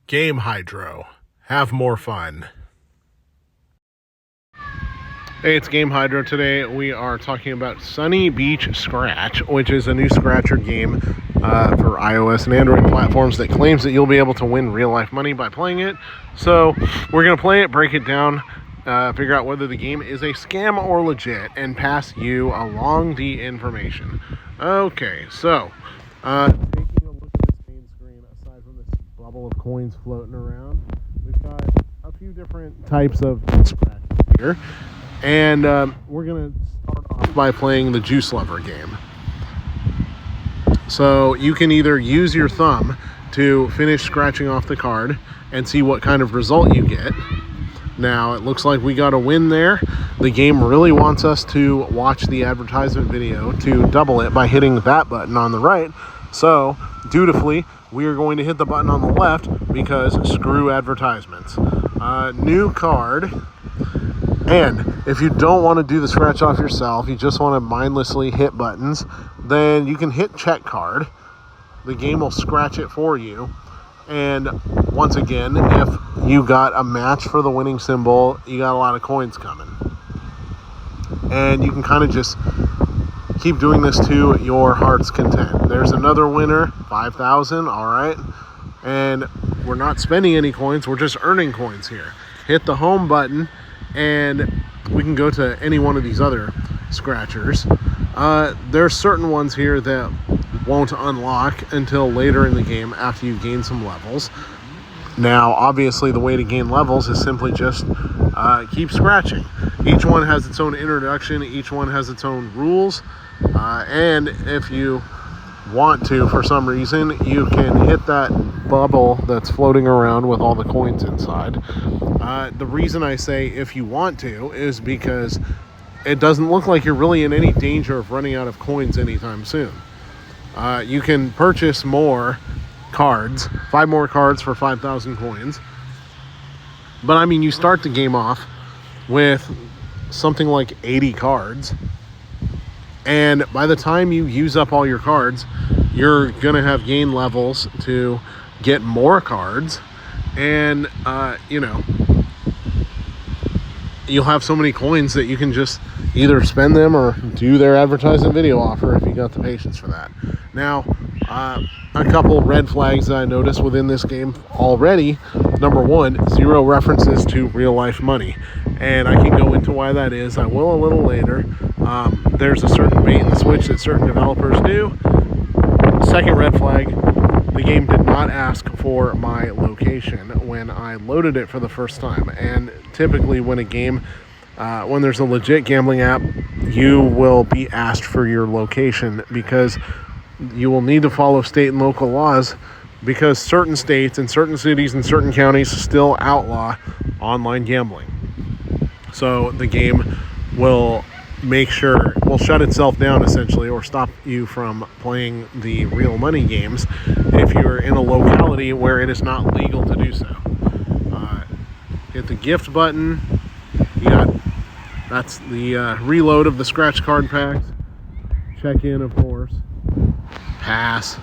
Game Hydro. Have more fun. Hey, it's Game Hydro. Today we are talking about Sunny Beach Scratch, which is a new Scratcher game for iOS and Android platforms that claims that you'll be able to win real-life money by playing it. So we're going to play it, break it down, figure out whether the game is a scam or legit, and pass you along the information. Okay, so taking a look at this main screen, aside from this bubble of coins floating around, we've got a few different types of scratches here. And we're going to start off by playing the Juice Lover game. So you can either use your thumb to finish scratching off the card and see what kind of result you get. Now, it looks like we got a win there. The game really wants us to watch the advertisement video to double it by hitting that button on the right. So, dutifully, we are going to hit the button on the left because screw advertisements. New card. And if you don't want to do the scratch off yourself, you just want to mindlessly hit buttons, then you can hit check card. The game will scratch it for you. And once again, if you got a match for the winning symbol, you got a lot of coins coming. And you can kind of just keep doing this to your heart's content. There's another winner, 5,000, all right. And we're not spending any coins, we're just earning coins here. Hit the home button, and we can go to any one of these other scratchers. There's certain ones here that won't unlock until later in the game after you gain some levels. Now, obviously, the way to gain levels is simply just keep scratching. Each one has its own introduction, each one has its own rules, and if you want to, for some reason, you can hit that bubble that's floating around with all the coins inside. The reason I say if you want to is because it doesn't look like you're really in any danger of running out of coins anytime soon. You can purchase more cards, 5 more cards for 5,000 coins. But I mean, you start the game off with something like 80 cards. And by the time you use up all your cards, you're going to have gained levels to get more cards. And, you'll have so many coins that you can just either spend them or do their advertising video offer if you got the patience for that. Now, a couple red flags that I noticed within this game already. Number one, 0 references to real life money. And I can go into why that is. I will a little later. There's a certain bait and switch that certain developers do. Second red flag, the game did not ask for my location when I loaded it for the first time. And typically when a game, when there's a legit gambling app, you will be asked for your location because you will need to follow state and local laws, because certain states and certain cities and certain counties still outlaw online gambling. So the game will will shut itself down essentially, or stop you from playing the real money games if you're in a locality where it is not legal to do so. Hit the gift button. That's the reload of the scratch card packs. Check in, of course. Pass.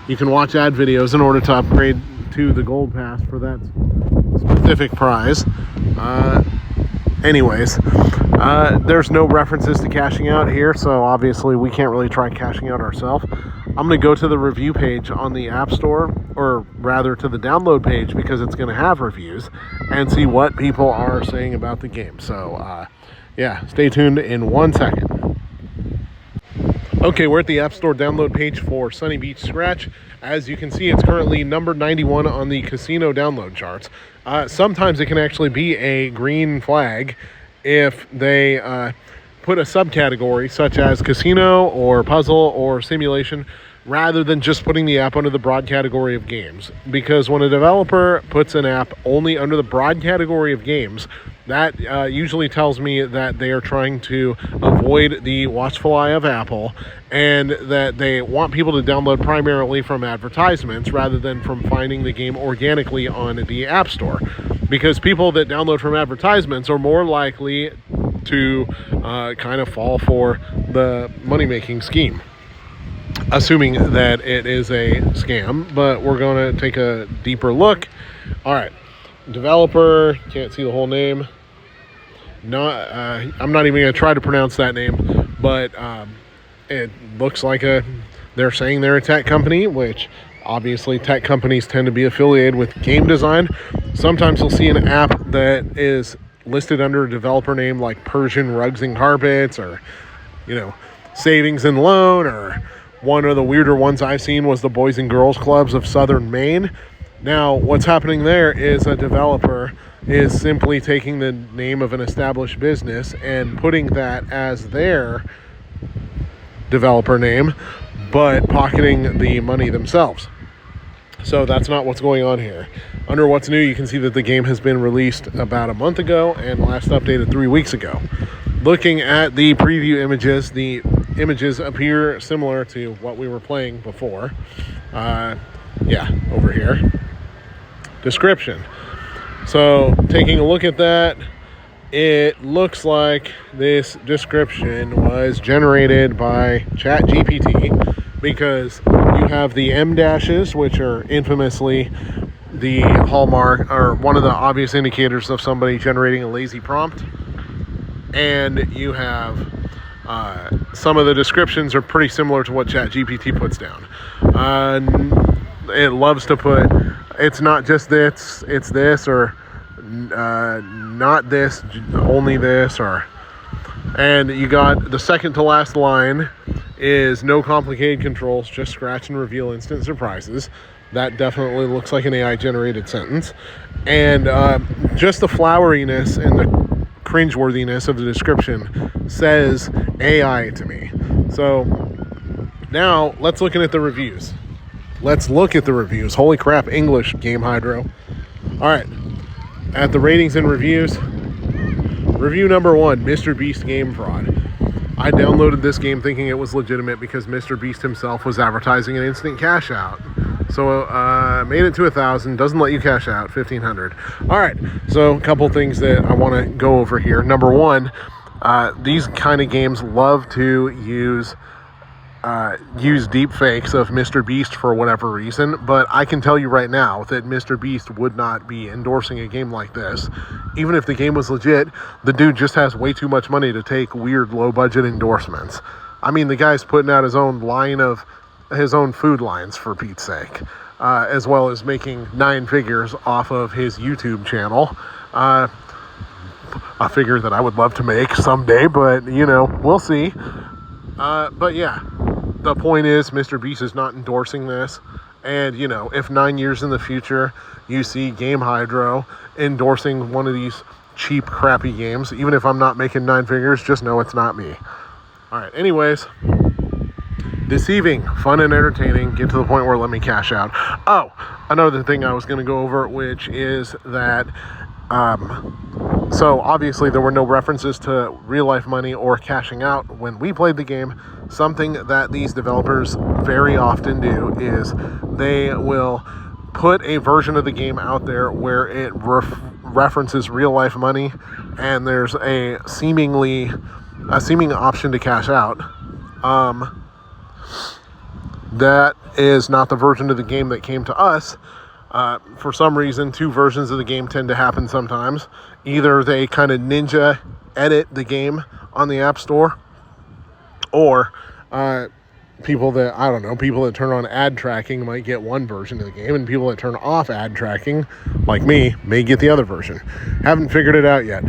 You can watch ad videos in order to upgrade to the gold pass for that specific prize. Anyways, there's no references to cashing out here, so obviously we can't really try cashing out ourselves. I'm going to go to the review page on the App Store, or rather to the download page, because it's going to have reviews, and see what people are saying about the game. So, yeah, stay tuned in 1 second. Okay, we're at the App Store download page for Sunny Beach Scratch. As you can see, it's currently number 91 on the casino download charts. Sometimes it can actually be a green flag if they put a subcategory such as casino or puzzle or simulation, rather than just putting the app under the broad category of games. Because when a developer puts an app only under the broad category of games, that usually tells me that they are trying to avoid the watchful eye of Apple, and that they want people to download primarily from advertisements rather than from finding the game organically on the App Store. Because people that download from advertisements are more likely to kind of fall for the money-making scheme. assuming that it is a scam, but we're going to take a deeper look. All right, developer, can't see the whole name. I'm not even going to try to pronounce that name, but it looks like they're saying they're a tech company, which obviously tech companies tend to be affiliated with game design. Sometimes you'll see an app that is listed under a developer name like Persian Rugs and Carpets, or, Savings and Loan, or one of the weirder ones I've seen was the Boys and Girls Clubs of Southern Maine. Now, what's happening there is a developer is simply taking the name of an established business and putting that as their developer name, but pocketing the money themselves. So that's not what's going on here. Under What's New, you can see that the game has been released about a month ago and last updated 3 weeks ago. Looking at the preview images, the images appear similar to what we were playing before. Over here. Description. So, taking a look at that, it looks like this description was generated by ChatGPT, because you have the M dashes, which are infamously the hallmark, or one of the obvious indicators of somebody generating a lazy prompt. And you have some of the descriptions are pretty similar to what ChatGPT puts down. It loves to put, it's not just this, it's this, or not this, only this, and you got the second to last line is no complicated controls, just scratch and reveal instant surprises. That definitely looks like an AI generated sentence. And just the floweriness and the cringeworthiness of the description says AI to me. So now let's look at the reviews. Holy crap, English, Game Hydro. All right, at the ratings and reviews. Review number 1, Mr. Beast Game Fraud. I downloaded this game thinking it was legitimate because Mr. Beast himself was advertising an instant cash out. So made it to 1,000, doesn't let you cash out, 1,500. All right, so a couple things that I want to go over here. Number 1, these kind of games love to use deep fakes of Mr. Beast for whatever reason, but I can tell you right now that Mr. Beast would not be endorsing a game like this. Even if the game was legit, the dude just has way too much money to take weird low-budget endorsements. I mean, the guy's putting out his own food lines, for Pete's sake, as well as making 9 figures off of his YouTube channel. A figure that I would love to make someday, but, we'll see. But yeah, the point is, Mr. Beast is not endorsing this. And, if 9 years in the future you see Game Hydro endorsing one of these cheap, crappy games, even if I'm not making 9 figures, just know it's not me. All right, anyways, deceiving, fun and entertaining, get to the point where let me cash out. Oh, another thing I was going to go over, which is that so obviously there were no references to real life money or cashing out when we played the game. Something that these developers very often do is they will put a version of the game out there where it references real life money, and there's a seeming option to cash out. That is not the version of the game that came to us. For some reason, 2 versions of the game tend to happen sometimes. Either they kind of ninja edit the game on the App Store, or people that turn on ad tracking might get one version of the game, and people that turn off ad tracking, like me, may get the other version. Haven't figured it out yet.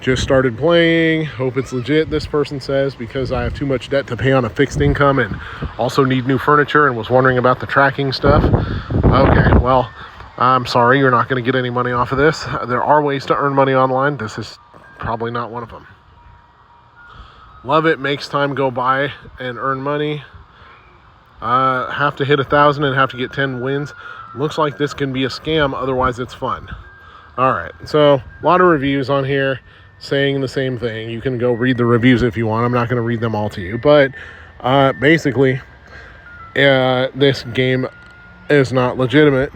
Just started playing, hope it's legit, this person says, because I have too much debt to pay on a fixed income and also need new furniture and was wondering about the tracking stuff. Okay, well, I'm sorry, you're not going to get any money off of this. There are ways to earn money online. This is probably not one of them. Love it, makes time go by and earn money. Have to hit 1,000 and have to get 10 wins. Looks like this can be a scam, otherwise it's fun. All right, so a lot of reviews on here saying the same thing. You can go read the reviews if you want. I'm not going to read them all to you, but basically this game is not legitimate.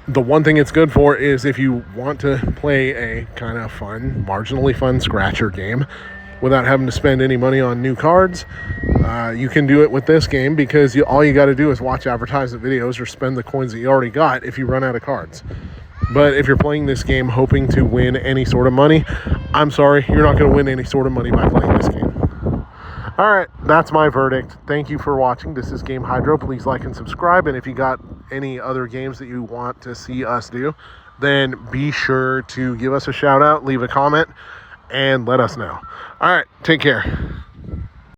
The one thing it's good for is if you want to play a kind of fun, marginally fun scratcher game, without having to spend any money on new cards. You can do it with this game because all you got to do is watch advertisement videos or spend the coins that you already got if you run out of cards. But if you're playing this game hoping to win any sort of money, I'm sorry, you're not going to win any sort of money by playing this game. All right, that's my verdict. Thank you for watching. This is Game Hydro. Please like and subscribe. And if you got any other games that you want to see us do, then be sure to give us a shout out, leave a comment, and let us know. All right, take care.